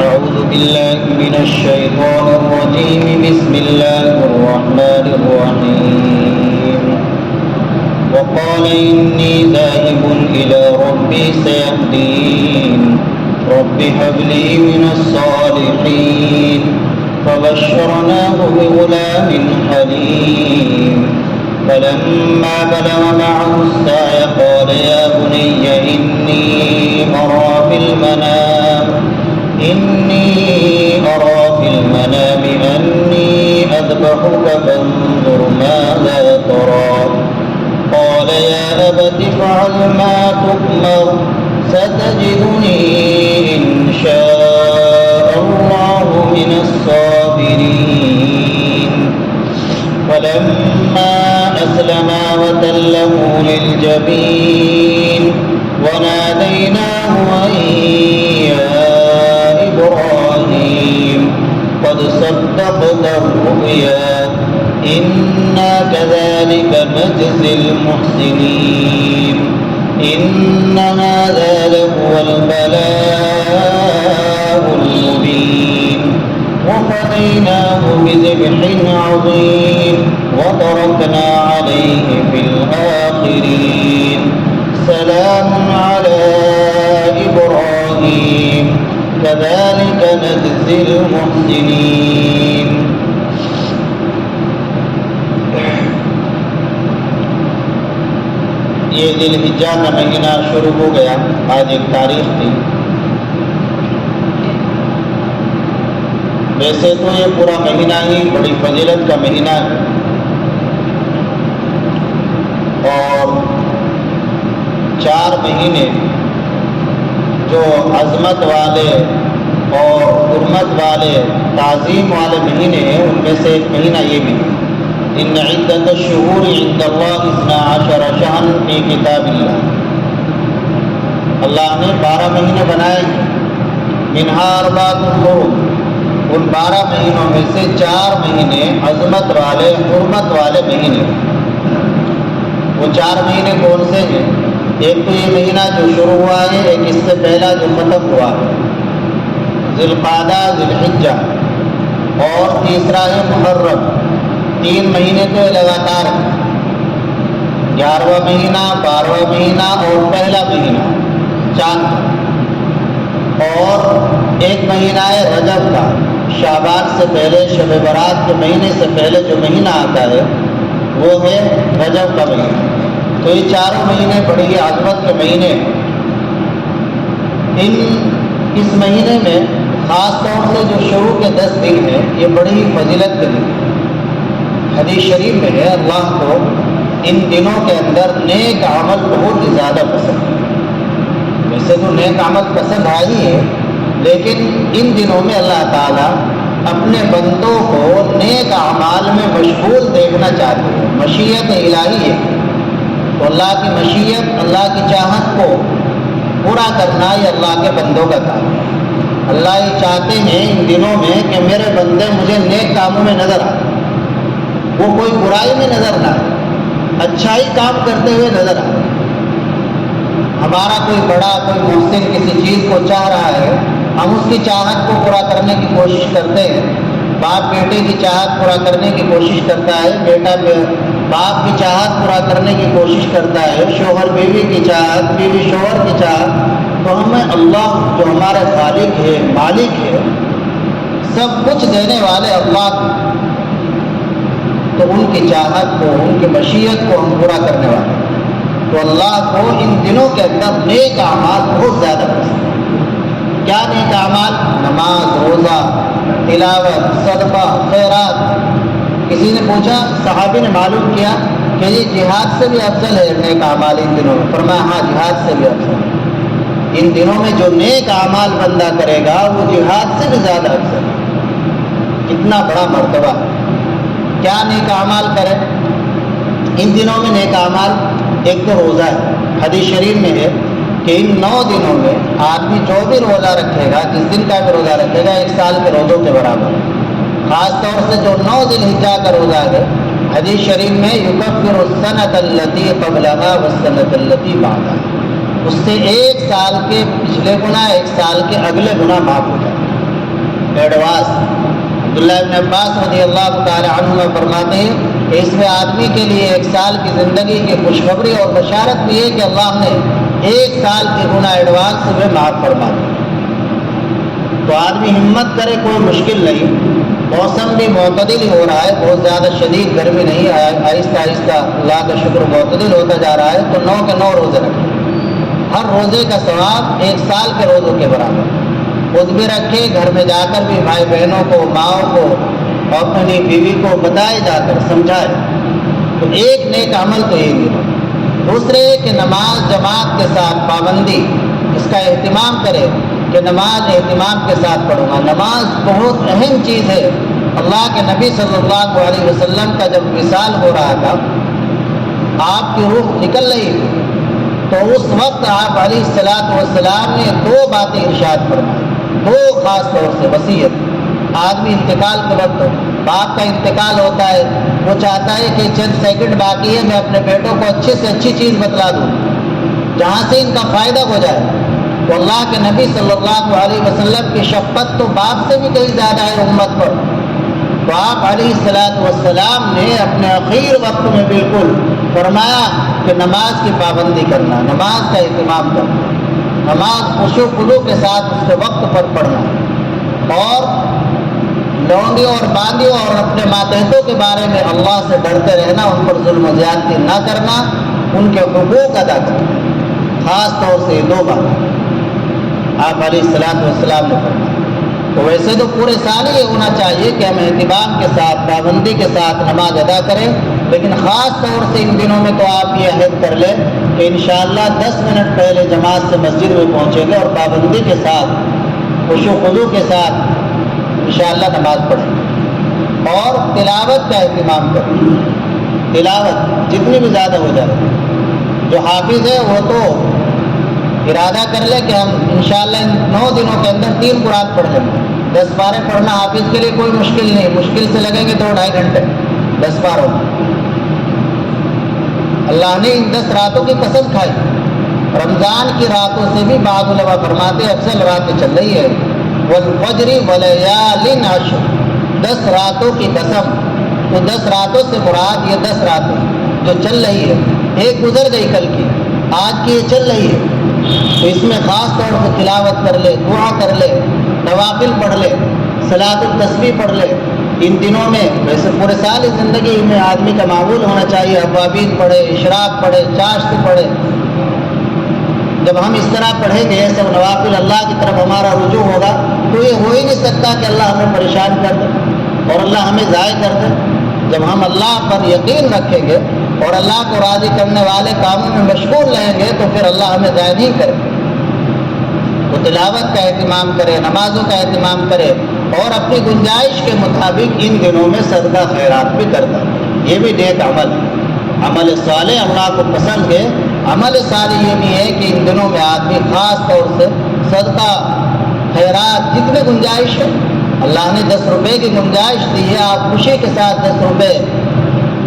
أعوذ بالله من الشيطان الرجيم. بسم الله الرحمن الرحيم. وقال إني ذاهب إلى ربي سيهدين. رب هب لي من الصالحين. فبشرناه بغلام حليم. فلما بلغ معه السعي قال يا بني إني أرى في المنام أني أذبحك فانظر ماذا ترى. قال يا أبت افعل ما تؤمر ستجدني إن شاء الله من الصابرين. فلما أسلما وتله للجبين وناديناه أن يا إبراهيم قد صدقت الرؤيا إنا كذلك نجزي المحسنين. إن هذا لهو البلاء المبين. وفديناه بذبح عظيم وتركنا عليه في الآخرين. سلام على إبراهيم كذلك نجزي المحسنين. یہ ذی الحجہ کا مہینہ شروع ہو گیا. آج ایک تاریخ تھی. ویسے تو یہ پورا مہینہ ہی بڑی فضیلت کا مہینہ ہے اور 4 مہینے جو عظمت والے اور حرمت والے تعظیم والے مہینے ہیں ان میں سے ایک مہینہ یہ بھی ہے. ان عدت الشہور عند اللہ 12 شہرا فی کتاب اللہ. اللہ نے 12 مہینے بنائے ہیں. منہا اربعۃ حرم. ان 12 مہینوں میں سے 4 مہینے عظمت والے حرمت والے مہینے. وہ 4 مہینے کون سے ہیں؟ ایک تو یہ مہینہ جو شروع ہوا ہے, ایک اس سے پہلا جو ختم ہوا ہے ذی القعدہ ذی الحجہ, اور تیسرا ہے محرم. 3 مہینے تو لگاتار ہیں. 11واں مہینہ, 12واں مہینہ اور پہلا مہینہ چاند. اور ایک مہینہ ہے رجب کا, شعبان سے پہلے, شب برات کے مہینے سے پہلے جو مہینہ آتا ہے وہ ہے رجب کا مہینہ. تو یہ 4 مہینے بڑی عظمت کے مہینے. اس مہینے میں خاص طور سے جو شروع کے 10 دن ہیں یہ بڑی فضیلت کے دن. حدیث شریف میں ہے اللہ کو ان دنوں کے اندر نیک عمل بہت ہی زیادہ پسند ہے. ویسے تو نیک عمل پسند آئی ہے, لیکن ان دنوں میں اللہ تعالیٰ اپنے بندوں کو نیک اعمال میں مشغول دیکھنا چاہتے ہیں. مشیت الہی ہے. تو اللہ کی مشیت, اللہ کی چاہت کو پورا کرنا یہ اللہ کے بندوں کا کام ہے. اللہ یہ چاہتے ہیں ان دنوں میں کہ میرے بندے مجھے نیک کاموں میں نظر آئے, وہ کوئی برائی میں نظر نہ آئے, اچھائی کام کرتے ہوئے نظر آئے. ہمارا کوئی بڑا, کوئی محسن کسی چیز کو چاہ رہا ہے, ہم اس کی چاہت کو پورا کرنے کی کوشش کرتے ہیں. باپ بیٹے کی چاہت پورا کرنے کی کوشش کرتا ہے, بیٹا باپ کی چاہت پورا کرنے کی کوشش کرتا ہے, شوہر بیوی کی چاہت, بیوی شوہر کی چاہت. تو ہمیں اللہ جو ہمارے خالق ہے, مالک ہے, سب کچھ دینے والے اللہ, تو ان کی چاہت کو, ان کی مشیت کو ہم پورا کرنے والے. تو اللہ کو ان دنوں کے اندر نیک اعمال بہت زیادہ پسند. کیا نیک اعمال؟ نماز, روزہ, تلاوت, صدقہ, خیرات. کسی نے پوچھا, صحابی نے معلوم کیا کہ یہ جہاد سے بھی افضل ہے نیک اعمال ان دنوں میں. فرمایا ہاں, جہاد سے بھی افضل ہے. ان دنوں میں جو نیک اعمال بندہ کرے گا وہ جہاد سے بھی زیادہ افضل ہے. کتنا بڑا مرتبہ. کیا نیک اعمال کرے ان دنوں میں؟ نیک اعمال ایک تو روزہ ہے. حدیث شریف میں ہے کہ ان 9 دنوں میں آدمی جو بھی روزہ رکھے گا, جس دن کا بھی روزہ رکھے گا, 1 سال کے روزوں کے برابر. خاص طور سے جو 9 ذی الحجہ کا روزہ ہے, حدیث شریف میں یکفر السنۃ التی قبلها والسنۃ التی بعدها, اس سے 1 سال کے پچھلے گناہ 1 سال کے اگلے گناہ معاف ہو جائے. ایڈوانس. عبداللہ ابن عباس رضی اللہ تعالی عنہما فرماتے ہیں کہ اس میں آدمی کے لیے 1 سال کی زندگی کی خوشخبری اور بشارت بھی ہے کہ اللہ نے 1 سال کی گناہ ایڈوانس میں معاف فرما دی. تو آدمی ہمت کرے، کوئی مشکل نہیں. موسم بھی معتدل ہی ہو رہا ہے، بہت زیادہ شدید گرمی نہیں ہے، آہستہ آہستہ اللہ کا شکر معتدل ہوتا جا رہا ہے. تو 9 کے 9 روزے رکھیں. ہر روزے کا ثواب 1 سال کے روزوں کے برابر. خود بھی رکھے، گھر میں جا کر بھی بھائی بہنوں کو، ماؤں کو، اپنی بیوی کو بتائے، جا کر سمجھائے. تو ایک نیک عمل تو یہ بھی. دوسرے کہ نماز جماعت کے ساتھ پابندی، اس کا اہتمام کرے کہ نماز اہتمام کے ساتھ پڑھوں گا. نماز بہت اہم چیز ہے. اللہ کے نبی صلی اللہ علیہ وسلم کا جب وصال ہو رہا تھا، آپ کی روح نکل رہی تھی، تو اس وقت آپ علیہ الصلوۃ والسلام نے 2 باتیں ارشاد فرمائی، 2 خاص طور سے وصیت. آدمی انتقال کے وقت، باپ کا انتقال ہوتا ہے، وہ چاہتا ہے کہ چند سیکنڈ باقی ہے، میں اپنے بیٹوں کو اچھے سے اچھی چیز بتلا دوں جہاں سے ان کا فائدہ ہو جائے. تو اللہ کے نبی صلی اللہ علیہ وسلم کی شفقت تو باپ سے بھی کہیں زیادہ ہے امت پر. تو آپ علیہ الصلوۃ والسلام نے اپنے اخیر وقت میں بالکل فرمایا کہ نماز کی پابندی کرنا، نماز کا اہتمام کرنا، نماز خشوع و خضوع کے ساتھ اس کے وقت پر پڑھنا، اور لونڈیوں اور باندیوں اور اپنے ماتحتوں کے بارے میں اللہ سے ڈرتے رہنا، ان پر ظلم و زیادتی نہ کرنا، ان کے حقوق ادا کرنا. خاص طور سے 2 باتیں آپ علیہ الصلوۃ والسلام نے فرمایا. تو ویسے تو پورے سال ہی ہونا چاہیے کہ ہم اہتمام کے ساتھ، پابندی کے ساتھ نماز ادا کریں، لیکن خاص طور سے ان دنوں میں تو آپ یہ عہد کر لیں کہ انشاءاللہ 10 منٹ پہلے جماعت سے مسجد میں پہنچیں گے اور پابندی کے ساتھ، خشوع و خضوع کے ساتھ انشاءاللہ نماز پڑھیں. اور تلاوت کا اہتمام کریں. تلاوت جتنی بھی زیادہ ہو جائے. جو حافظ ہے وہ تو ارادہ کر لے کہ ہم انشاءاللہ ان 9 دنوں کے اندر 3 قرآن پڑھ لیں گے. 10 پارے پڑھنا حافظ کے لیے کوئی مشکل نہیں، مشکل سے لگیں گے 2-2.5 گھنٹے 10 پاروں. اللہ نے ان 10 راتوں کی قسم کھائی. رمضان کی راتوں سے بھی بعض علماء فرماتے افضل راتیں چل رہی ہے. والفجر ولیال عشر، 10 راتوں کی قسم. تو 10 راتوں سے مراد یہ 10 راتیں جو چل رہی ہے. ایک گزر گئی کل کی، آج کی یہ چل رہی ہے. تو اس میں خاص طور سے تلاوت کر لے، دعا کر لے، نوافل پڑھ لے، صلاۃ التسبیح پڑھ لے. ان دنوں میں ویسے پورے سال کی زندگی میں آدمی کا معمول ہونا چاہیے ابوابین پڑھے، اشراق پڑھے، چاشت پڑھے. جب ہم اس طرح پڑھیں گے یہ سب نوافل، اللہ کی طرف ہمارا رجوع ہوگا. تو یہ ہو ہی نہیں سکتا کہ اللہ ہمیں پریشان کر دے اور اللہ ہمیں ضائع کر دے. جب ہم اللہ پر یقین رکھیں گے اور اللہ کو راضی کرنے والے کاموں میں مشغول رہیں گے تو پھر اللہ ہمیں ضائع نہیں کرے. تو تلاوت کا اہتمام کرے، نمازوں کا اہتمام کرے، اور اپنی گنجائش کے مطابق ان دنوں میں صدقہ خیرات بھی کرتا. یہ بھی نیک عمل ہے. عمل صالح اللہ کو پسند ہے. عمل صالح یہ بھی ہے کہ ان دنوں میں آدمی خاص طور سے صدقہ خیرات جتنے گنجائش ہے. اللہ نے 10 روپے کی گنجائش دی ہے، آپ خوشی کے ساتھ 10 روپے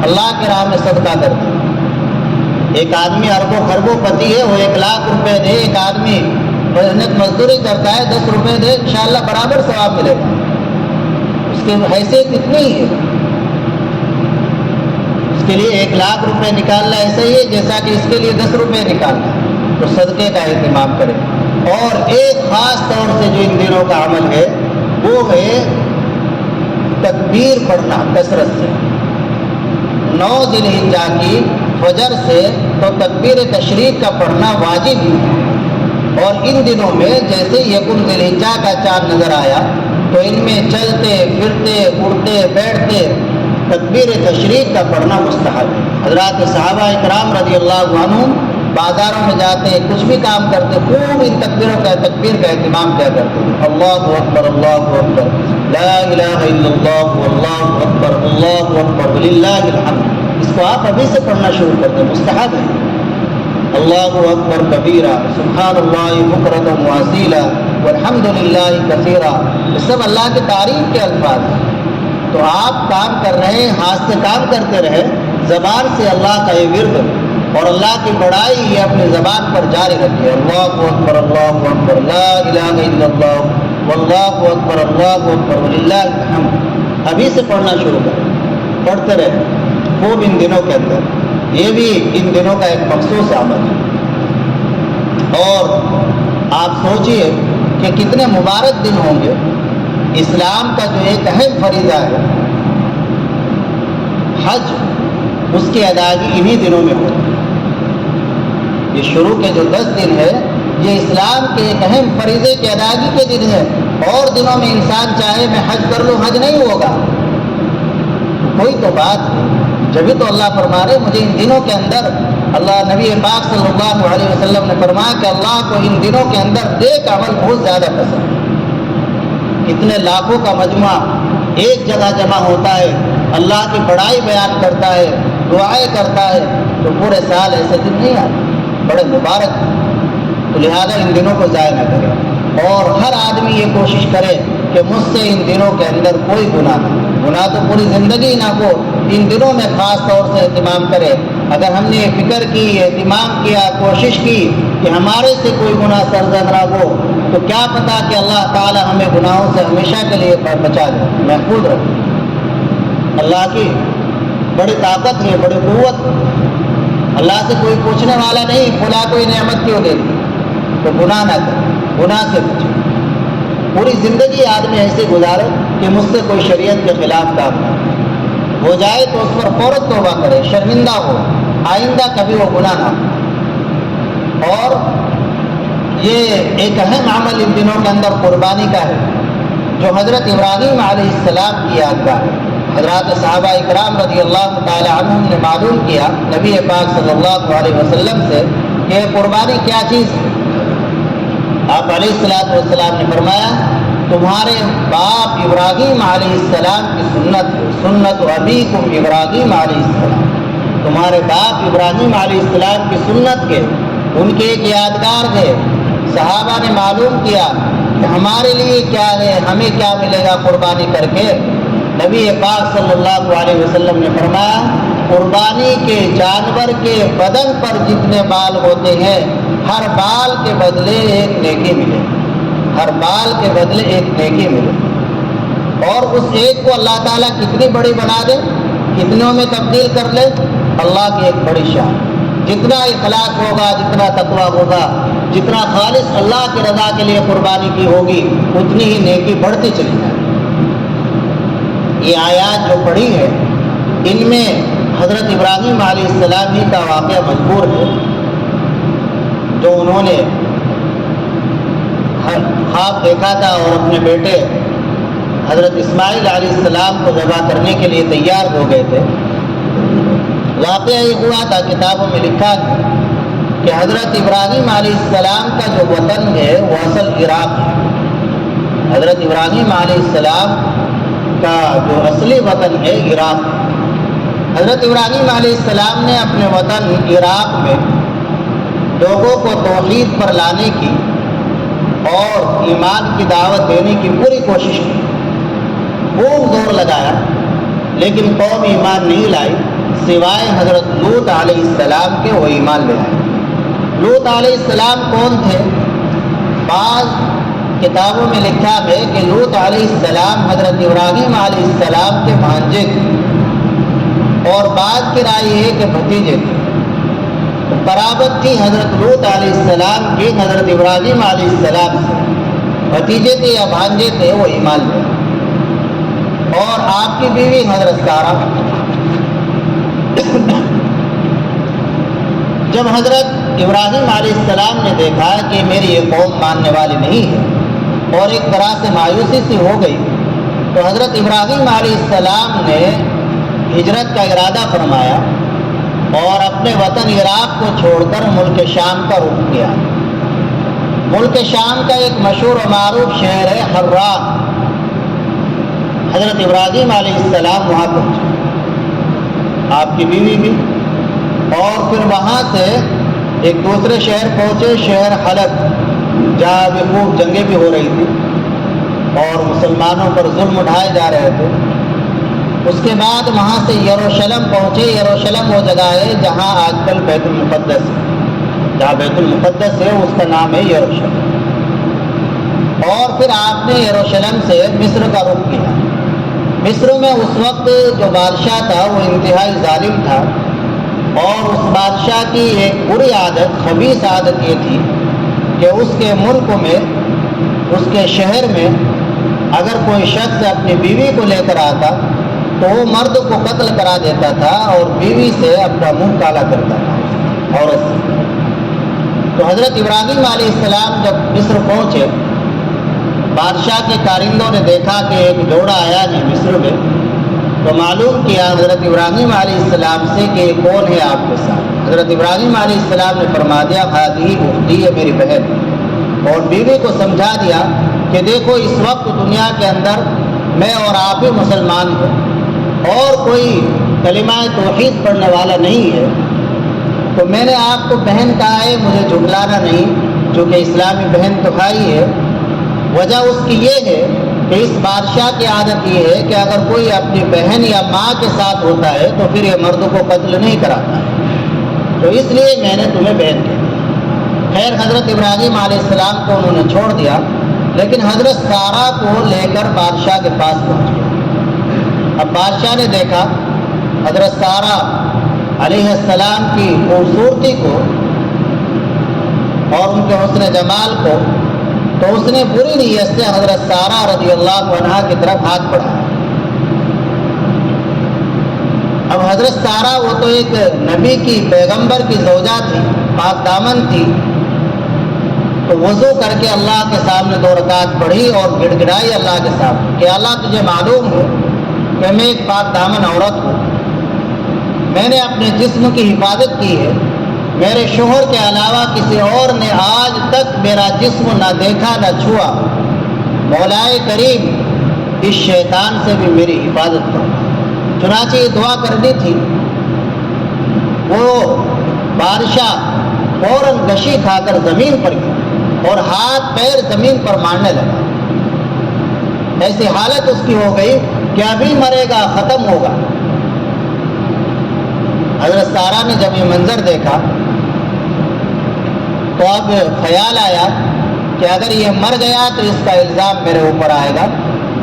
اللہ کی راہ میں صدقہ کر دیں. ایک آدمی اربوں خربوں پتی ہے، وہ 1 لاکھ روپے دے. ایک آدمی محنت مزدوری کرتا ہے، 10 روپے دے، انشاءاللہ برابر ثواب ملے گا. اس کی حیثیت اتنی ہی ہے. اس کے لیے 1 لاکھ روپے نکالنا ایسا ہی ہے جیسا کہ اس کے لیے 10 روپے نکالنا. تو صدقے کا اہتمام کریں. اور ایک خاص طور سے جو ان دنوں کا عمل ہے وہ ہے تکبیر پڑھنا کثرت سے. 9 ذی الحجہ کی فجر سے تو تکبیر تشریق کا پڑھنا واجب ہے. اور ان دنوں میں جیسے یکم ذی الحجہ کا چاند نظر آیا تو ان میں چلتے پھرتے اڑتے بیٹھتے تکبیر تشریق کا پڑھنا مستحب ہے. حضرات صحابہ اکرام رضی اللہ عنہم بازاروں میں جاتے، کچھ بھی کام کرتے، خوب ان تکبیر کا اہتمام کیا کرتے. اللہ اکبر، اللہ اکبر، لا الہ الا اللہ، واللہ اکبر، اللہ اکبر، وللہ الحمد. اس کو آپ ابھی سے پڑھنا شروع کرتے، مستحب ہے. اللہ اکبر کبیرہ، سبحان اللہ بکرۃ و اصیلا، والحمد للہ کثیرا. یہ سب اللہ کی تعریف کے الفاظ ہیں. تو آپ کام کر رہے ہیں، ہاتھ سے کام کرتے رہے، زبان سے اللہ کا یہ ورد اور اللہ کی بڑائی یہ اپنی زبان پر جاری رکھے. اللہ اکبر، اللہ اکبر، لا الہ الا اللہ، واللہ اکبر وللہ الحمد ابھی سے پڑھنا شروع کریں، پڑھتے رہے خوب ان دنوں کے اندر۔ یہ بھی ان دنوں کا ایک مخصوص عمل ہے۔ اور آپ سوچئے کہ کتنے مبارک دن ہوں گے۔ اسلام کا جو ایک اہم فریضہ ہے حج، اس کی ادائیگی انہی دنوں میں ہوتی ہے۔ یہ شروع کے جو 10 دن ہے یہ اسلام کے ایک اہم فریضے کی ادائیگی کے دن ہے۔ اور دنوں میں انسان چاہے میں حج کر لوں، حج نہیں ہوگا۔ کوئی تو بات ہے، جبھی تو اللہ فرما رہے مجھے ان دنوں کے اندر، اللہ نبی پاک صلی اللہ علیہ وسلم نے فرمایا کہ اللہ کو ان دنوں کے اندر نیک عمل بہت زیادہ پسند ہے۔ کتنے لاکھوں کا مجموعہ ایک جگہ جمع ہوتا ہے، اللہ کی بڑائی بیان کرتا ہے، دعائیں کرتا ہے، تو پورے سال ایسے دن نہیں آتے، بڑے مبارک ہیں۔ تو لہذا ان دنوں کو ضائع نہ کرے، اور ہر آدمی یہ کوشش کرے کہ مجھ سے ان دنوں کے اندر کوئی گناہ نہ ہو۔ گناہ تو پوری زندگی نہ ہو، ان دنوں میں خاص طور سے اہتمام کرے۔ اگر ہم نے فکر کی، اہتمام کیا، کوشش کی کہ ہمارے سے کوئی گناہ سرزد نہ ہو، تو کیا پتا کہ اللہ تعالی ہمیں گناہوں سے ہمیشہ کے لیے بچا دے، محفوظ رکھے۔ اللہ کی بڑی طاقت ہے، بڑی قوت ہے۔ اللہ سے کوئی پوچھنے والا نہیں فلاں کوئی نعمت کیوں دے دی، تو گناہ نہ کرے، گناہ سے بچے۔ پوری زندگی آدمی ایسے گزارے کہ مجھ سے کوئی شریعت کے خلاف کام نہ ہو جائے تو اس پر فوراً توبہ کرے، شرمندہ ہو، آئندہ کبھی وہ گناہ نہ ہو۔ اور یہ ایک اہم عمل ان دنوں کے اندر قربانی کا ہے، جو حضرت ابراہیم علیہ السلام کی یادگار ہے۔ حضرات صحابہ اکرام رضی اللہ تعالی عنہم نے معلوم کیا نبی پاک صلی اللہ علیہ وسلم سے کہ قربانی کیا چیز ہے۔ آپ علیہ السلام نے فرمایا تمہارے باپ ابراہیم علیہ السلام کی سنت ہے، سنت ابیکم ابراہیم علیہ السلام، تمہارے باپ ابراہیم علیہ السلام کی سنت کے، ان کے ایک یادگار ہے۔ صحابہ نے معلوم کیا کہ ہمارے لیے کیا ہے، ہمیں کیا ملے گا قربانی کر کے۔ نبی پاک صلی اللہ علیہ وسلم نے فرمایا قربانی کے جانور کے بدن پر جتنے بال ہوتے ہیں ہر بال کے بدلے ایک نیکی ملے، ہر بال کے بدلے ایک نیکی ملے۔ اور اس ایک کو اللہ تعالیٰ کتنی بڑی بنا دے، کتنوں میں تبدیل کر لے، اللہ کی ایک بڑی شان۔ جتنا اخلاص ہوگا، جتنا تقویٰ ہوگا، جتنا خالص اللہ کی رضا کے لیے قربانی کی ہوگی، اتنی ہی نیکی بڑھتی چلی جائے۔ یہ آیات جو پڑھی ہے ان میں حضرت ابراہیم علیہ السلام ہی کا واقعہ مذکور ہے، جو انہوں نے خواب دیکھا تھا اور اپنے بیٹے حضرت اسماعیل علیہ السلام کو ذبح کرنے کے لیے تیار ہو گئے تھے۔ واقعہ یہ ہوا تھا، کتابوں میں لکھا ہے کہ حضرت ابراہیم علیہ السلام کا جو وطن ہے وہ اصل عراق ہے۔ حضرت ابراہیم علیہ السلام کا جو اصلی وطن ہے عراق ہے۔ حضرت ابراہیم علیہ السلام نے اپنے وطن عراق میں لوگوں کو توحید پر لانے کی اور ایمان کی دعوت دینے کی پوری کوشش کی، خوب زور لگایا، لیکن قوم ایمان نہیں لائی سوائے حضرت لوط علیہ السلام کے، وہ ایمان لے آئے۔ لوط علیہ السلام کون تھے؟ بعض کتابوں میں لکھا ہے کہ لوط علیہ السلام حضرت ابراہیم علیہ السلام کے بھانجے تھے، اور بعض کی رائے ہے کہ بھتیجے تھے۔ قرابت تھی حضرت لوط علیہ السلام کی حضرت ابراہیم علیہ السلام سے، بھتیجے تھے یا بھانجے تھے، وہ ایمان لے آئے۔ اور آپ کی بیوی حضرت سارہ، جب حضرت ابراہیم علیہ السلام نے دیکھا کہ میری یہ قوم ماننے والی نہیں ہے اور ایک طرح سے مایوسی سی ہو گئی، تو حضرت ابراہیم علیہ السلام نے ہجرت کا ارادہ فرمایا اور اپنے وطن عراق کو چھوڑ کر ملک شام کا رخ کیا۔ ملک شام کا ایک مشہور و معروف شہر ہے حران۔ حضرت ابراہیم علیہ السلام وہاں پہنچے، آپ کی بیوی بھی، اور پھر وہاں سے ایک دوسرے شہر پہنچے، شہر حلب، جہاں بھی خوب جنگیں بھی ہو رہی تھی اور مسلمانوں پر ظلم اٹھائے جا رہے تھے۔ اس کے بعد وہاں سے یروشلم پہنچے۔ یروشلم وہ جگہ ہے جہاں آج کل بیت المقدس ہے، جہاں بیت المقدس ہے اس کا نام ہے یروشلم۔ اور پھر آپ نے یروشلم سے مصر کا رخ کیا۔ مصر میں اس وقت جو بادشاہ تھا وہ انتہائی ظالم تھا، اور اس بادشاہ کی ایک بری عادت، خبیث عادت یہ تھی کہ اس کے ملک میں، اس کے شہر میں اگر کوئی شخص اپنی بیوی کو لے کر آتا تو وہ مرد کو قتل کرا دیتا تھا اور بیوی سے اپنا منہ کالا کرتا تھا، عورت سے۔ تو حضرت ابراہیم علیہ السلام جب مصر پہنچے، بادشاہ کے کارندوں نے دیکھا کہ ایک جوڑا آیا ہے مصر میں، تو معلوم کیا حضرت ابراہیم علیہ السلام سے کہ یہ کون ہے آپ کے ساتھ۔ حضرت ابراہیم علیہ السلام نے فرما دیا ہذہ اختی، ہے میری بہن، اور بیوی کو سمجھا دیا کہ دیکھو اس وقت دنیا کے اندر میں اور آپ ہی مسلمان ہیں اور کوئی کلمہ توحید پڑھنے والا نہیں ہے، تو میں نے آپ کو بہن کہا ہے، مجھے جھٹلانا نہیں، چونکہ اسلامی بہن تو بھائی ہے۔ وجہ اس کی یہ ہے کہ اس بادشاہ کی عادت یہ ہے کہ اگر کوئی اپنی بہن یا ماں کے ساتھ ہوتا ہے تو پھر یہ مرد کو قتل نہیں کراتا ہے، تو اس لیے میں نے تمہیں بہن کہا۔ خیر حضرت ابراہیم علیہ السلام کو انہوں نے چھوڑ دیا، لیکن حضرت سارہ کو لے کر بادشاہ کے پاس پہنچ گئے۔ اب بادشاہ نے دیکھا حضرت سارہ علیہ السلام کی خوبصورتی کو اور ان کے حسن جمال کو، تو اس نے بری نیت سے حضرت سارہ رضی اللہ عنہا کی طرف ہاتھ بڑھایا۔ اب حضرت سارہ وہ تو ایک نبی کی، پیغمبر کی زوجہ تھی، پاک دامن تھی، تو وضو کر کے اللہ کے سامنے 2 رکعت پڑھی اور گڑ گڑائی اللہ کے سامنے کہ اللہ تجھے معلوم ہو کہ میں ایک پاک دامن عورت ہوں، میں نے اپنے جسم کی حفاظت کی ہے، میرے شوہر کے علاوہ کسی اور نے آج تک میرا جسم نہ دیکھا نہ چھوا، مولائے کریم اس شیطان سے بھی میری حفاظت کرو۔ چنانچہ یہ دعا کرنی تھی، وہ بادشاہ فوراً گشی کھا کر زمین پر گیا اور ہاتھ پیر زمین پر مارنے لگا۔ ایسی حالت اس کی ہو گئی کہ ابھی مرے گا، ختم ہوگا۔ حضرت سارہ نے جب یہ منظر دیکھا تو اب خیال آیا کہ اگر یہ مر گیا تو اس کا الزام میرے اوپر آئے گا،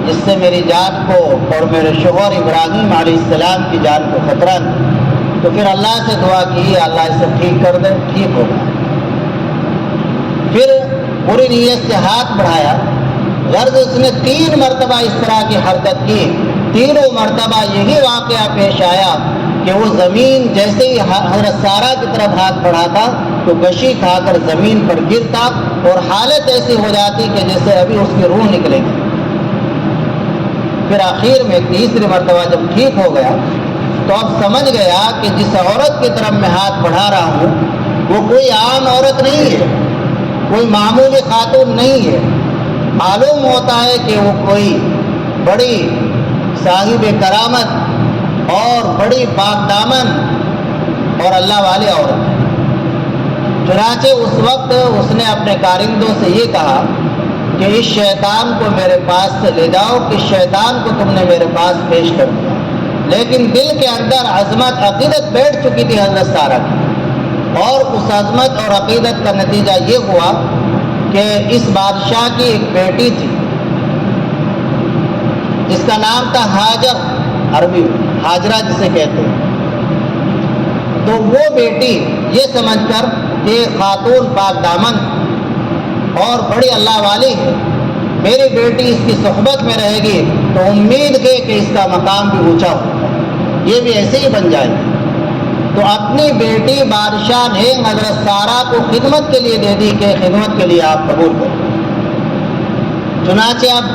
جس سے میری جان کو اور میرے شوہر ابراہیم علیہ السلام کی جان کو خطرہ ہے۔ تو پھر اللہ سے دعا کی اللہ اسے ٹھیک کر دے، ٹھیک ہوگا۔ پھر بری نیت سے ہاتھ بڑھایا، غرض اس نے 3 مرتبہ اس طرح کی حرکت کی، تینوں مرتبہ یہی واقعہ پیش آیا کہ وہ زمین جیسے ہی حضرت سارہ کی طرف ہاتھ بڑھاتا تو گشی کھا کر زمین پر گرتا اور حالت ایسی ہو جاتی کہ جیسے ابھی اس کی روح نکلے گی۔ پھر آخر میں تیسری مرتبہ جب ٹھیک ہو گیا تو اب سمجھ گیا کہ جس عورت کی طرف میں ہاتھ بڑھا رہا ہوں وہ کوئی عام عورت نہیں ہے، کوئی معمولی خاتون نہیں ہے، معلوم ہوتا ہے کہ وہ کوئی بڑی صاحب کرامت اور بڑی پاک دامن اور اللہ والے عورت۔ چنانچہ اس وقت اس نے اپنے کارندوں سے یہ کہا کہ اس شیطان کو میرے پاس سے لے جاؤ، کہ شیطان کو تم نے میرے پاس پیش کر دیا۔ لیکن دل کے اندر عظمت، عقیدت بیٹھ چکی تھی حضرت سارہ کی، اور اس عظمت اور عقیدت کا نتیجہ یہ ہوا کہ اس بادشاہ کی ایک بیٹی تھی جس کا نام تھا ہاجر، عربی ہاجرہ جسے کہتے ہیں۔ تو وہ بیٹی یہ سمجھ کر کہ خاتون پاک دامن اور بڑی اللہ والی ہے، میری بیٹی اس کی صحبت میں رہے گی تو امید ہے کہ اس کا مقام بھی اونچا ہوگا، یہ بھی ایسے ہی بن جائے گی۔ تو اپنی بیٹی بادشاہ نے حضرت سارہ کو خدمت کے لیے دے دی کہ خدمت کے لیے آپ قبول کریں۔ چنانچہ اب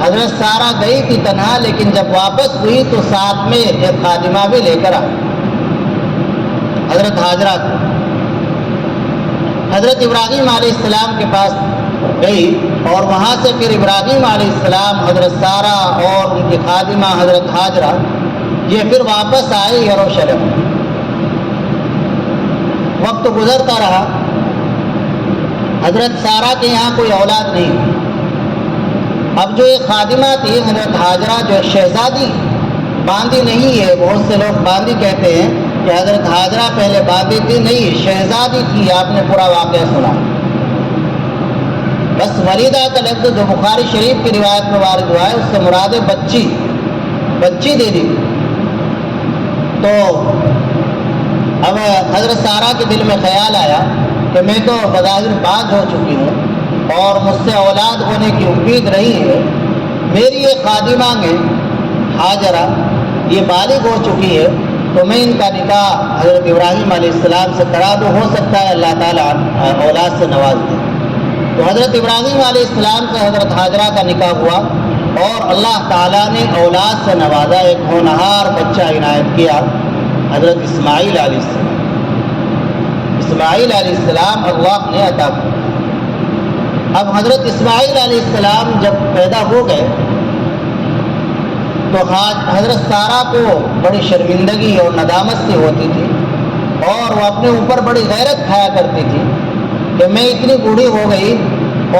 حضرت سارہ گئی تھی تنہا، لیکن جب واپس ہوئی تو ساتھ میں ایک خادمہ بھی لے کر آئی، حضرت ہاجرہ کو۔ حضرت ابراہیم علیہ السلام کے پاس گئی اور وہاں سے پھر ابراہیم علیہ السلام، حضرت سارہ اور ان کی خادمہ حضرت ہاجرہ یہ پھر واپس آئے یروشلم۔ وقت گزرتا رہا، حضرت سارہ کے یہاں کوئی اولاد نہیں۔ اب جو ایک خادمہ تھی حضرت ہاجرہ، جو شہزادی، باندی نہیں ہے، بہت سے لوگ باندی کہتے ہیں کہ حضرت ہاجرہ پہلے باندی تھی، نہیں، شہزادی تھی، آپ نے پورا واقعہ سنا۔ بس ولیدہ کا لفظ جو بخاری شریف کی روایت میں وارد ہوا ہے اس سے مراد بچی دے دی. تو اب حضرت سارہ کے دل میں خیال آیا کہ میں تو بظاہر باز ہو چکی ہوں اور مجھ سے اولاد ہونے کی امید رہی ہے، میری یہ خادمہ ہے ہاجرہ یہ بالغ ہو چکی ہے، تو میں ان کا نکاح حضرت ابراہیم علیہ السلام سے کرا دوں، ہو سکتا ہے اللہ تعالیٰ اولاد سے نواز دے. تو حضرت ابراہیم علیہ السلام سے حضرت ہاجرہ کا نکاح ہوا اور اللہ تعالیٰ نے اولاد سے نوازا، ایک ہونہار بچہ عنایت کیا، حضرت اسماعیل علیہ السلام. اسماعیل علیہ السلام اللہ نے عطا کیا. اب حضرت اسماعیل علیہ السلام جب پیدا ہو گئے تو حضرت سارہ کو بڑی شرمندگی اور ندامت سے ہوتی تھی اور وہ اپنے اوپر بڑی غیرت کھایا کرتی تھی کہ میں اتنی بوڑھی ہو گئی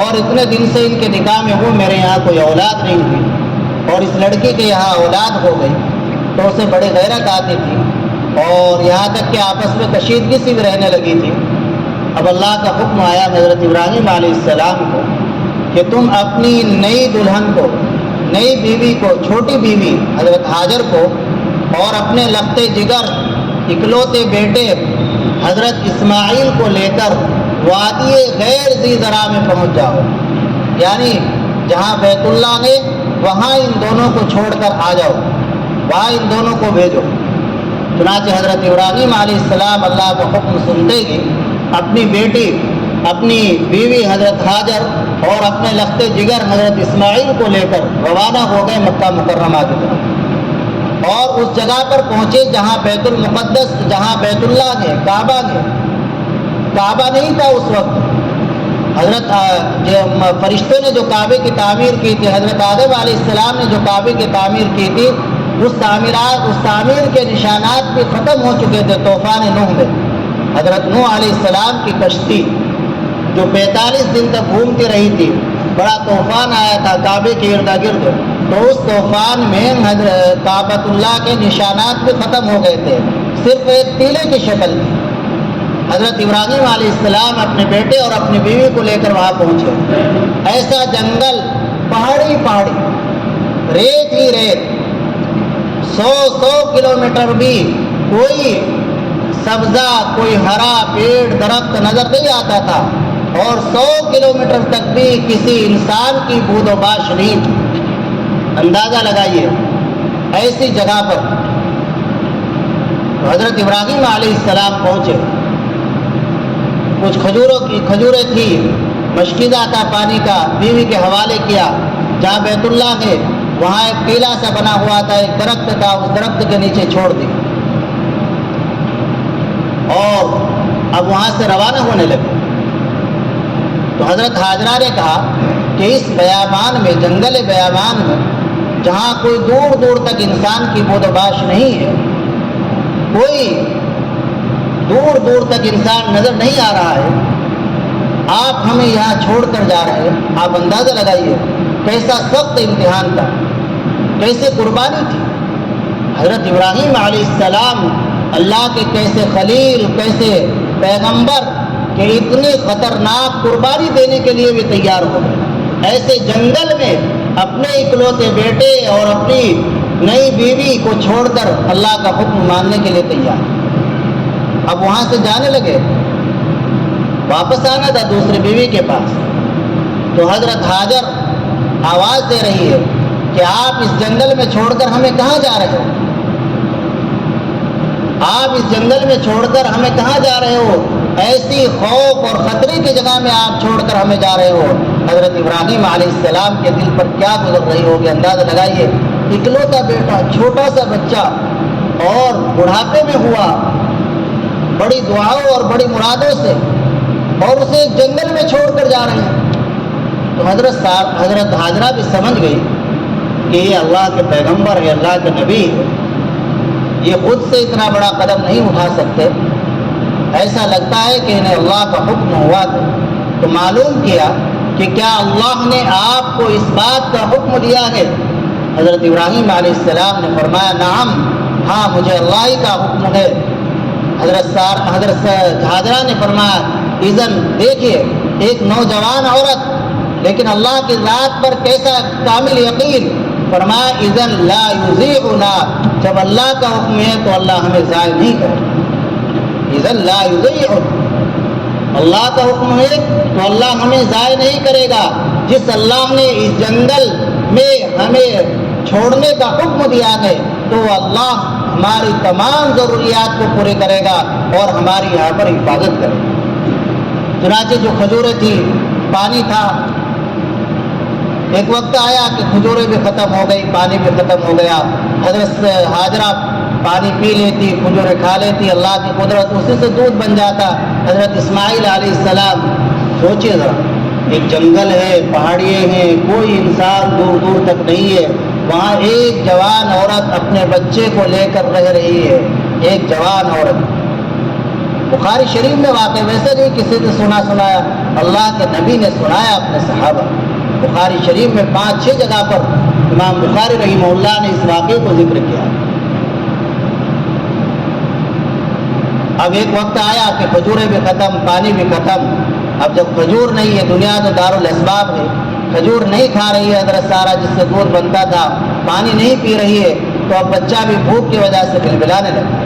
اور اتنے دن سے ان کے نکاح میں ہوں، میرے یہاں کوئی اولاد نہیں ہوئی اور اس لڑکی کے یہاں اولاد ہو گئی، تو اسے بڑی غیرت آتی تھی اور یہاں تک کہ آپس میں کشیدگی سی بھی رہنے لگی تھی. اب اللہ کا حکم آیا حضرت ابراہیم علیہ السلام کو کہ تم اپنی نئی دلہن کو، نئی بیوی کو، چھوٹی بیوی حضرت ہاجر کو اور اپنے لختے جگر اکلوتے بیٹے حضرت اسماعیل کو لے کر وادی غیر ذی ذرا میں پہنچ جاؤ، یعنی جہاں بیت اللہ ہے وہاں ان دونوں کو چھوڑ کر آ جاؤ، وہاں ان دونوں کو بھیجو. چنانچہ حضرت ابراہیم علیہ السلام اللہ کا حکم سنتے ہی اپنی بیٹی، اپنی بیوی حضرت ہاجر اور اپنے لختے جگر حضرت اسماعیل کو لے کر روانہ ہو گئے مکہ مکرمہ کی طرف اور اس جگہ پر پہنچے جہاں بیت المقدس، جہاں بیت اللہ ہے، کعبہ ہے. کعبہ نہیں تھا اس وقت. حضرت فرشتوں نے جو کعبے کی تعمیر کی تھی، حضرت آدم علیہ السلام نے جو کعبے کی تعمیر کی تھی، اس تعمیر کے نشانات بھی ختم ہو چکے تھے. طوفان نوح میں حضرت نوح علیہ السلام کی کشتی جو 45 دن تک گھومتی رہی تھی، بڑا طوفان آیا تھا کعبے کے ارد گرد، تو اس طوفان میں حضرت کعبۃ اللہ کے نشانات بھی ختم ہو گئے تھے، صرف ایک تیلے کی شکل تھی. حضرت ابراہیم علیہ السلام اپنے بیٹے اور اپنی بیوی کو لے کر وہاں پہنچے. ایسا جنگل، پہاڑی ریت ہی ریت، 100 کلومیٹر بھی کوئی سبزہ، کوئی ہرا پیڑ درخت نظر نہیں آتا تھا اور 100 کلومیٹر تک بھی کسی انسان کی بود و باش نہیں تھی. اندازہ لگائیے ایسی جگہ پر حضرت ابراہیم علیہ السلام پہنچے. کچھ کھجوریں تھی، مشکیزہ تھا پانی کا، بیوی کے حوالے کیا. جہاں بیت اللہ ہے وہاں ایک ٹیلا سا بنا ہوا تھا، ایک درخت تھا، اس درخت کے نیچے چھوڑ دی اور اب وہاں سے روانہ ہونے لگے. تو حضرت ہاجرہ نے کہا کہ اس بیابان میں، جنگل بیابان میں، جہاں کوئی دور دور تک انسان کی بود و باش نہیں ہے، کوئی دور دور تک انسان نظر نہیں آ رہا ہے، آپ ہمیں یہاں چھوڑ کر جا رہے ہیں. آپ اندازہ لگائیے کیسا سخت امتحان تھا، کیسے قربانی تھی. حضرت ابراہیم علیہ السلام اللہ کے کیسے خلیل، کیسے پیغمبر کہ اتنی خطرناک قربانی دینے کے لیے بھی تیار ہو گئے. ایسے جنگل میں اپنے اکلوتے بیٹے اور اپنی نئی بیوی کو چھوڑ کر اللہ کا حکم ماننے کے لیے تیار. اب وہاں سے جانے لگے، واپس آنا تھا دوسری بیوی کے پاس. تو حضرت ہاجر آواز دے رہی ہے کہ آپ اس جنگل میں چھوڑ کر ہمیں کہاں جا رہے ہو؟ آپ اس جنگل میں چھوڑ کر ہمیں کہاں جا رہے ہو؟ ایسی خوف اور خطرے کی جگہ میں آپ چھوڑ کر ہمیں جا رہے ہو. حضرت ابراہیم علیہ السلام کے دل پر کیا گزر رہی ہوگی، اندازہ لگائیے. اکلوتا بیٹا، چھوٹا سا بچہ اور بڑھاپے میں ہوا، بڑی دعاؤں اور بڑی مرادوں سے، اور اسے جنگل میں چھوڑ کر جا رہے ہیں. تو حضرت ہاجرہ بھی سمجھ گئی کہ یہ اللہ کے پیغمبر ہے، اللہ کے نبی ہے، یہ خود سے اتنا بڑا قدم نہیں اٹھا سکتے. ایسا لگتا ہے کہ انہیں اللہ کا حکم ہوا تھا. تو معلوم کیا کہ کیا اللہ نے آپ کو اس بات کا حکم دیا ہے؟ حضرت ابراہیم علیہ السلام نے فرمایا نعم، ہاں مجھے اللہ ہی کا حکم ہے. حضرت ہاجرہ نے فرمایا اذن دیکھیے، ایک نوجوان عورت لیکن اللہ کی ذات پر کیسا کامل یقین؟ فرمایا اذن لا یضیعنا، جب اللہ کا حکم ہے تو اللہ ہمیں ضائع نہیں کرے، اذن لا یضیعنا، اللہ کا حکم ہے تو اللہ ہمیں ضائع نہیں کرے گا۔ جس اللہ نے اس جنگل میں ہمیں چھوڑنے کا حکم دیا ہے تو وہ اللہ ہماری تمام ضروریات کو پورے کرے گا اور ہماری یہاں پر حفاظت کرے گا۔ چنانچہ جو کھجوریں تھی، پانی تھا، ایک وقت آیا کہ کھجوریں بھی ختم ہو گئی، پانی بھی ختم ہو گیا۔ حضرت ہاجرہ پانی پی لیتی، کھجوریں کھا لیتی، اللہ کی قدرت، اسی سے دودھ بن جاتا۔ حضرت اسماعیل علیہ السلام، سوچیے ذرا، ایک جنگل ہے، پہاڑیاں ہیں، کوئی انسان دور دور تک نہیں ہے، وہاں ایک جوان عورت اپنے بچے کو لے کر رہ رہی ہے، ایک جوان عورت۔ بخاری شریف میں واقع، ویسے نہیں کسی نے سنایا، اللہ کے نبی نے سنایا اپنے صحابہ۔ بخاری شریف میں 5-6 جگہ پر امام بخاری رحمہ اللہ نے اس واقعے کو ذکر کیا۔ اب ایک وقت آیا کہ کھجوریں بھی ختم، پانی بھی ختم۔ اب جب کھجور نہیں ہے، دنیا تو دارالاسباب ہے، کھجور نہیں کھا رہی ہے حضرت سارہ جس سے دودھ بنتا تھا، پانی نہیں پی رہی ہے، تو اب بچہ بھی بھوک کی وجہ سے بلبلانے لگا۔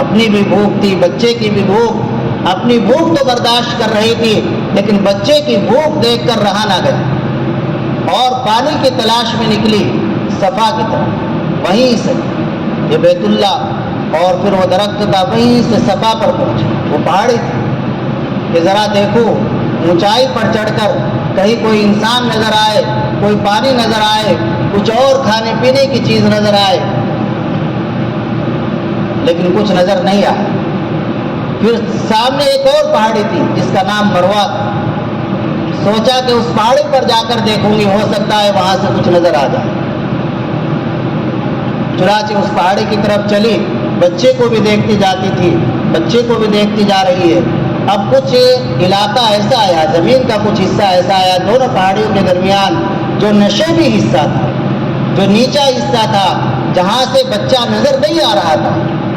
اپنی بھی بھوک تھی، بچے کی بھی بھوک، اپنی بھوک تو برداشت کر رہی تھی لیکن بچے کی بھوک دیکھ کر رہا نہ گیا اور پانی کی تلاش میں نکلی صفا کی طرف۔ وہیں سے یہ بیت اللہ اور پھر وہ درخت تھا، وہیں سے صفا پر پہنچے۔ وہ پہاڑی تھی کہ ذرا دیکھو اونچائی پر چڑھ کر کہیں کوئی انسان نظر آئے، کوئی پانی نظر آئے، کچھ اور کھانے پینے کی چیز نظر آئے، لیکن کچھ نظر نہیں آیا۔ پھر سامنے ایک اور پہاڑی تھی جس کا نام مروہ تھا۔ سوچا کہ اس پہاڑی پر جا کر دیکھوں گی، ہو سکتا ہے وہاں سے کچھ نظر آ جائے۔ چنانچہ اس پہاڑی کی طرف چلی، بچے کو بھی دیکھتی جاتی تھی، بچے کو بھی دیکھتی جا رہی ہے۔ اب کچھ علاقہ ایسا آیا، زمین کا کچھ حصہ ایسا آیا دونوں پہاڑیوں کے درمیان جو نشیبی حصہ تھا، جو نیچا حصہ تھا، جہاں سے بچہ نظر نہیں آ رہا تھا۔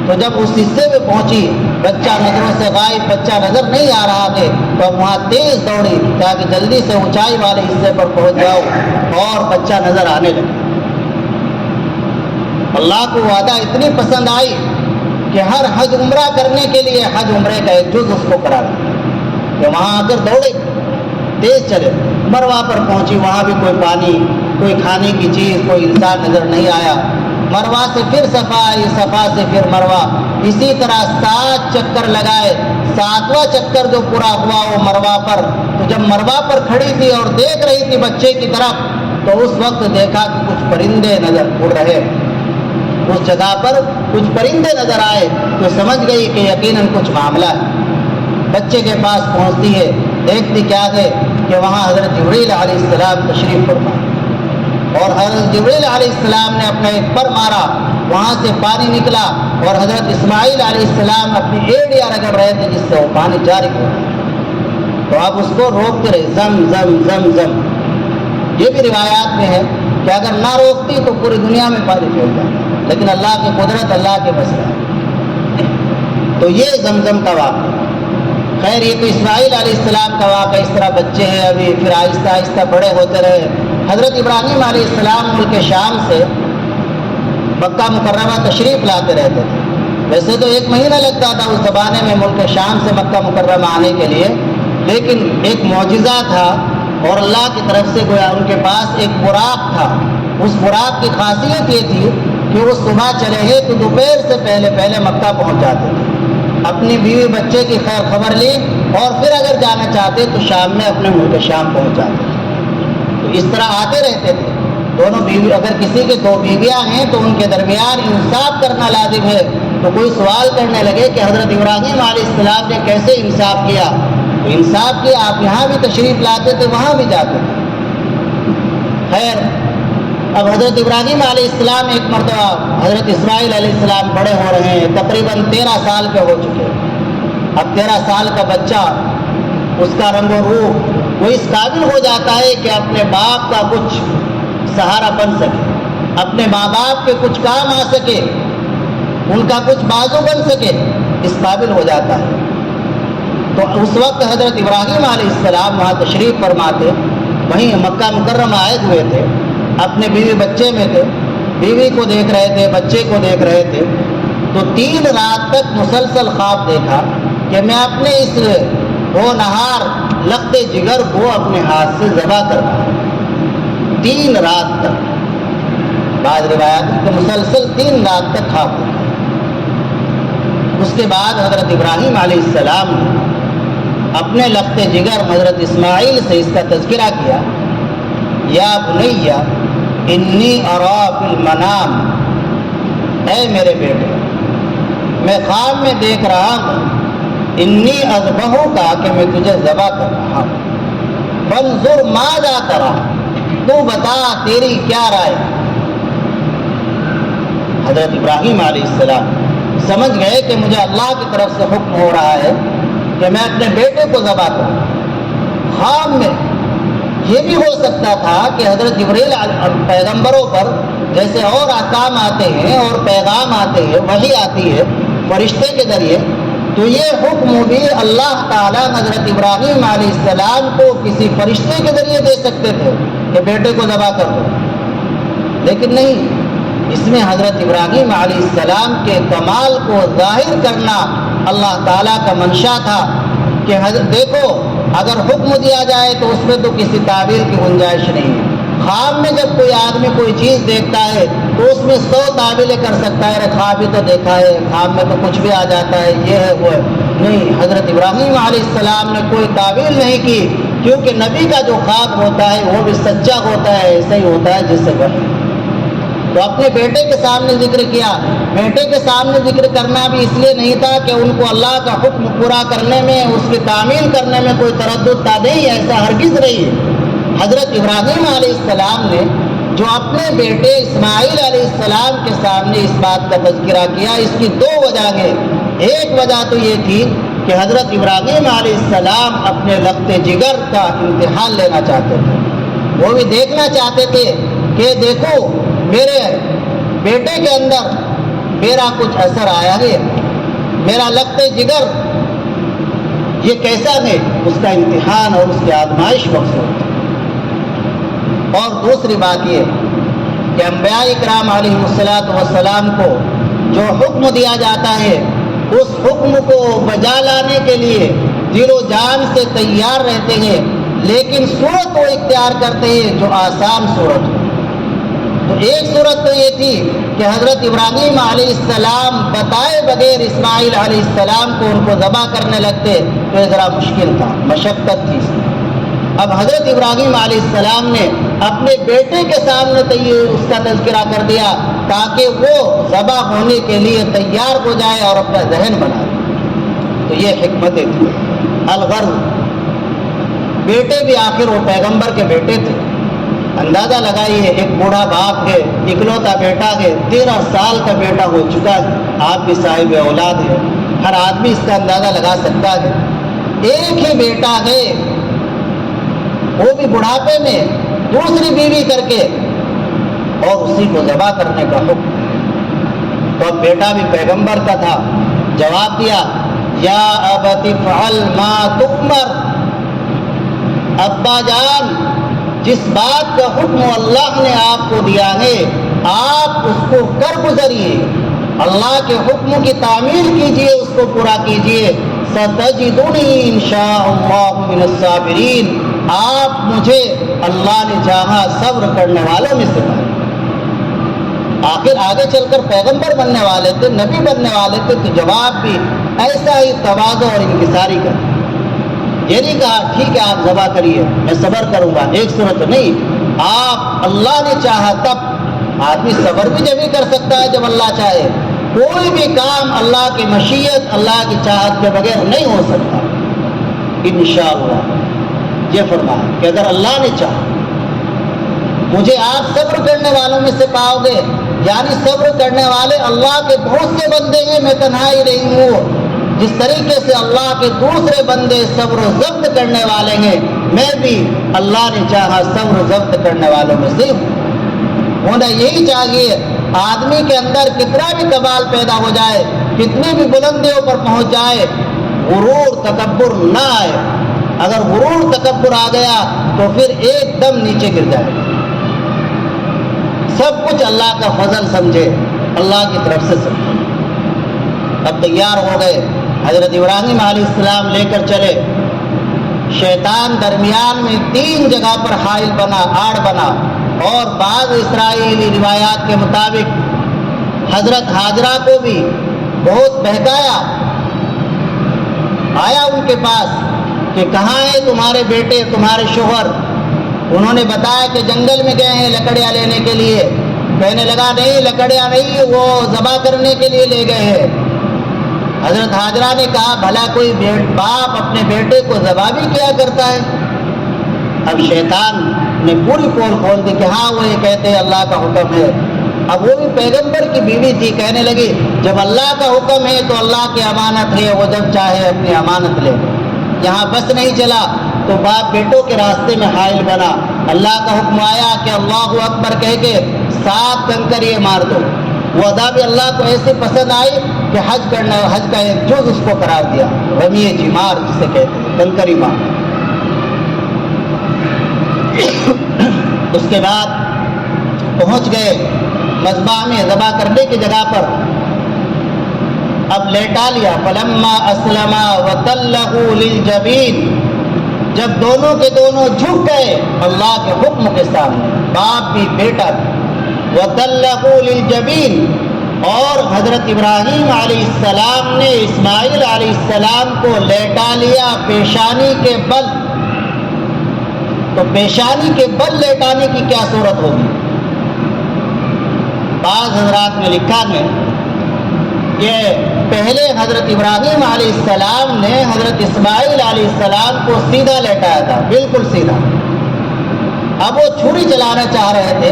تو جب اس حصے میں پہنچی، بچہ نظروں سے غائب، بچہ نظر نہیں آ رہا تھا، تو اب وہاں تیز دوڑی تاکہ جلدی سے اونچائی والے حصے پر پہنچ جاؤ اور بچہ نظر آنے لگا۔ اللہ کو وعدہ اتنی پسند آئی کہ ہر حج عمرہ کرنے کے لیے حج عمرے کا ایک جز اس کو کرا دیا کہ وہاں آ کر دوڑے، تیز چلے۔ مروہ پر پہنچی، وہاں بھی کوئی پانی، کوئی کھانے کی چیز، کوئی انسان نظر نہیں آیا۔ مروہ سے پھر صفا آئی، صفا سے پھر مروہ، اسی طرح 7 چکر لگائے۔ 7واں چکر جو پورا ہوا وہ مروہ پر، تو جب مروہ پر کھڑی تھی اور دیکھ رہی تھی بچے کی طرف، تو اس وقت دیکھا کہ کچھ پرندے نظر اڑ رہے، اس جگہ پر کچھ پرندے نظر آئے، تو سمجھ گئی کہ یقیناً کچھ معاملہ ہے۔ بچے کے پاس پہنچتی ہے، دیکھتی کیا ہے کہ وہاں حضرت جبریل علیہ السلام تشریف فرما، اور حضرت جبریل علیہ السلام نے اپنا ایک پر مارا، وہاں سے پانی نکلا اور حضرت اسماعیل علیہ السلام اپنی ایڑیاں رگڑ رہے تھے جس سے وہ پانی جاری ہو رہا، تو آپ اس کو روکتے رہے، زم زم زم زم۔ یہ بھی روایات میں ہے کہ اگر نہ روکتی تو پوری دنیا میں پانی پھیل جاتا، لیکن اللہ کی قدرت، اللہ کے بس ہے۔ تو یہ زمزم کا واقعہ، خیر یہ تو اسماعیل علیہ السلام کا واقعہ، اس طرح بچے ہیں ابھی، پھر آہستہ آہستہ بڑے ہوتے رہے۔ حضرت ابراہیم علیہ السلام ملک شام سے مکہ مکرمہ تشریف لاتے رہتے تھے۔ ویسے تو 1 مہینہ لگتا تھا اس زمانے میں ملک شام سے مکہ مکرمہ آنے کے لیے، لیکن ایک معجزہ تھا اور اللہ کی طرف سے گویا ان کے پاس ایک براق تھا۔ اس براق کی خاصیت یہ تھی کہ وہ صبح چلے ہیں تو دوپہر سے پہلے پہلے مکہ پہنچ جاتے تھے، اپنی بیوی بچے کی خیر خبر لی اور پھر اگر جانا چاہتے تو شام میں اپنے ملک شام پہنچ جاتے تھے۔ تو اس طرح آتے رہتے تھے دونوں بیوی، اگر کسی کے 2 بیویاں ہیں تو ان کے درمیان انصاف کرنا لازم ہے۔ تو کوئی سوال کرنے لگے کہ حضرت ابراہیم علیہ السلام نے کیسے انصاف کیا؟ تو انصاف کیا، آپ یہاں بھی تشریف لاتے تھے، وہاں بھی جاتے تھے۔ خیر اب حضرت ابراہیم علیہ السلام ایک مرتبہ حضرت اسماعیل علیہ السلام بڑے ہو رہے ہیں، تقریباً 13 سال کے ہو چکے۔ اب 13 سال کا بچہ، اس کا رنگ و روح، وہ اس قابل ہو جاتا ہے کہ اپنے باپ کا کچھ سہارا بن سکے، اپنے ماں باپ کے کچھ کام آ سکے، ان کا کچھ بازو بن سکے، اس قابل ہو جاتا ہے۔ تو اس وقت حضرت ابراہیم علیہ السلام وہاں تشریف فرماتے وہیں مکہ مکرمہ آئے ہوئے تھے، اپنے بیوی بچے میں تھے، بیوی کو دیکھ رہے تھے، بچے کو دیکھ رہے تھے، تو 3 رات تک مسلسل خواب دیکھا کہ میں اپنے اس ہونہار لخت جگر کو اپنے ہاتھ سے ذبح کر رہا ہوں۔ 3 رات تک، بعض روایات کہ مسلسل 3 رات تک خواب دیکھا۔ اس کے بعد حضرت ابراہیم علیہ السلام نے اپنے لخت جگر حضرت اسماعیل سے اس کا تذکرہ کیا، یا بنی انی ارا فی المنام، اے میرے بیٹے میں خواب میں دیکھ رہا ہوں، انی اذبحو کا کہ میں تجھے ذبح کر رہا ہوں، فانظر ماذا ترى، تو بتا تیری کیا رائے۔ حضرت ابراہیم علیہ السلام سمجھ گئے کہ مجھے اللہ کی طرف سے حکم ہو رہا ہے کہ میں اپنے بیٹے کو ذبح کروں۔ خواب میں یہ بھی ہو سکتا تھا کہ حضرت جبریل پیغمبروں پر جیسے اور احکام آتے ہیں اور پیغام آتے ہیں، وحی آتی ہے فرشتے کے ذریعے، تو یہ حکم بھی اللہ تعالیٰ حضرت ابراہیم علیہ السلام کو کسی فرشتے کے ذریعے دے سکتے تھے کہ بیٹے کو ذبح کر دو، لیکن نہیں، اس میں حضرت ابراہیم علیہ السلام کے کمال کو ظاہر کرنا اللہ تعالیٰ کا منشا تھا کہ دیکھو اگر حکم دیا جائے تو اس میں تو کسی تعبیر کی گنجائش نہیں ہے۔ خواب میں جب کوئی آدمی کوئی چیز دیکھتا ہے تو اس میں 100 تعبیریں کر سکتا ہے، خواب ہی تو دیکھا ہے، خواب میں تو کچھ بھی آ جاتا ہے، یہ ہے وہ ہے، نہیں، حضرت ابراہیم علیہ السلام نے کوئی تعبیر نہیں کی، کیونکہ نبی کا جو خواب ہوتا ہے وہ بھی سچا ہوتا ہے، ایسا ہی ہوتا ہے جس سے وحی۔ تو اپنے بیٹے کے سامنے ذکر کیا۔ بیٹے کے سامنے ذکر کرنا بھی اس لیے نہیں تھا کہ ان کو اللہ کا حکم پورا کرنے میں، اس کی تعمیل کرنے میں کوئی تردد تھا، نہیں، ایسا ہرگز نہیں ہے۔ حضرت ابراہیم علیہ السلام نے جو اپنے بیٹے اسماعیل علیہ السلام کے سامنے اس بات کا تذکرہ کیا، اس کی 2 وجہ ہیں۔ ایک وجہ تو یہ تھی کہ حضرت ابراہیم علیہ السلام اپنے لخت جگر کا امتحان لینا چاہتے تھے، وہ بھی دیکھنا چاہتے تھے کہ دیکھو میرے بیٹے کے اندر میرا کچھ اثر آیا ہے، میرا لخت جگر یہ کیسا ہے، اس کا امتحان اور اس کی آزمائش مقصود۔ اور دوسری بات یہ کہ انبیاء اکرام علیہ الصلوۃ والسلام کو جو حکم دیا جاتا ہے اس حکم کو بجا لانے کے لیے دل و جان سے تیار رہتے ہیں، لیکن صورت وہ اختیار کرتے ہیں جو آسان صورت ہو۔ تو ایک صورت تو یہ تھی کہ حضرت ابراہیم علیہ السلام بتائے بغیر اسماعیل علیہ السلام کو ان کو ذبح کرنے لگتے تو یہ ذرا مشکل تھا، مشقت تھی اس میں۔ اب حضرت ابراہیم علیہ السلام نے اپنے بیٹے کے سامنے اس کا تذکرہ کر دیا تاکہ وہ ذبح ہونے کے لیے تیار ہو جائے اور اپنا ذہن بنائے۔ تو یہ حکمتیں تھیں۔ الغرض بیٹے بھی آخر وہ پیغمبر کے بیٹے تھے۔ اندازہ لگائیے، ایک بوڑھا باپ ہے، اکلوتا بیٹا ہے، 13 سال کا بیٹا ہو چکا ہے، آپ بھی صاحب اولاد ہے، ہر آدمی اس کا اندازہ لگا سکتا ہے۔ ایک ہی بیٹا ہے، وہ بھی بڑھاپے میں، دوسری بیوی کر کے، اور اسی کو ذبح کرنے کا حکم۔ تو اب بیٹا بھی پیغمبر کا تھا، جواب دیا یا ابت افعل ما تؤمر، ابا جان جس بات کا حکم اللہ نے آپ کو دیا ہے آپ اس کو کر گزریے، اللہ کے حکم کی تعمیل کیجیے، اس کو پورا کیجیے۔ ستجدنی انشاءاللہ من الصابرین، آپ مجھے اللہ نے چاہا صبر کرنے والوں میں سے پائے۔ آخر آگے چل کر پیغمبر بننے والے تھے، نبی بننے والے تھے، تو جواب بھی ایسا ہی تواضع اور انکساری کا۔ یہ نہیں کہا ٹھیک ہے آپ ذبح کریے میں صبر کروں گا، ایک صورت نہیں، آپ اللہ نے چاہا تب۔ آدمی صبر بھی جب ہی کر سکتا ہے جب اللہ چاہے، کوئی بھی کام اللہ کی مشیت، اللہ کی چاہت کے بغیر نہیں ہو سکتا۔ انشاءاللہ یہ فرمایا کہ اگر اللہ نے چاہا مجھے آپ صبر کرنے والوں میں سے پاؤ گے، یعنی صبر کرنے والے اللہ کے بہت سے بندے ہیں، میں تنہا ہی نہیں ہوں۔ جس طریقے سے اللہ کے دوسرے بندے صبر و ضبط کرنے والے ہیں، میں بھی اللہ نے چاہا صبر و ضبط کرنے والوں میں سے ہوں۔ ہونا یہی چاہیے، آدمی کے اندر کتنا بھی کمال پیدا ہو جائے، کتنی بھی بلندیوں پر پہنچ جائے، غرور تکبر نہ آئے، اگر غرور تکبر آ گیا تو پھر ایک دم نیچے گر جائے. سب کچھ اللہ کا فضل سمجھے, اللہ کی طرف سے سمجھے. اب تیار ہو گئے, حضرت ابراہیم علیہ السلام لے کر چلے. شیطان درمیان میں 3 جگہ پر حائل بنا, آڑ بنا, اور بعض اسرائیلی روایات کے مطابق حضرت ہاجرہ کو بھی بہت بہکایا. آیا ان کے پاس کہ کہاں ہے تمہارے بیٹے, تمہارے شوہر؟ انہوں نے بتایا کہ جنگل میں گئے ہیں لکڑیاں لینے کے لیے. کہنے لگا نہیں, لکڑیاں نہیں, وہ ذبح کرنے کے لیے لے گئے ہیں. حضرت ہاجرہ نے کہا بھلا کوئی باپ اپنے بیٹے کو ذبح بھی کیا کرتا ہے؟ اب شیطان نے پوری پول کھول دی کہ ہاں وہ یہ کہتے ہیں اللہ کا حکم ہے. اب وہ بھی پیغمبر کی بیوی تھی, کہنے لگی جب اللہ کا حکم ہے تو اللہ کی امانت ہے, وہ جب چاہے اپنی امانت لے. یہاں بس نہیں چلا تو باپ بیٹوں کے راستے میں حائل بنا. اللہ کا حکم آیا کہ اللہ اکبر کہہ کے 7 کنکر یہ مار دو. وہ ادا بھی اللہ کو ایسی پسند آئی کہ حج کرنا, حج کا ایک جز اس کو قرار دیا. رمیے جمار جسے کہتے ہیں, کنکری مار. اس کے بعد پہنچ گئے مذبح میں, ذبح کرنے کی جگہ پر. اب لیٹا لیا. فلما اسلما وتلہ للجبین, جب دونوں کے دونوں جھک گئے اللہ کے حکم کے سامنے, باپ بھی بیٹا بھی. وتلہ للجبین, اور حضرت ابراہیم علیہ السلام نے اسماعیل علیہ السلام کو لیٹا لیا پیشانی کے بل. تو پیشانی کے بل لیٹانے کی کیا صورت ہوگی؟ بعض حضرات نے لکھا ہے کہ پہلے حضرت ابراہیم علیہ السلام نے حضرت اسماعیل علیہ السلام کو سیدھا لیٹایا تھا, بالکل سیدھا. اب وہ چھری چلانا چاہ رہے تھے,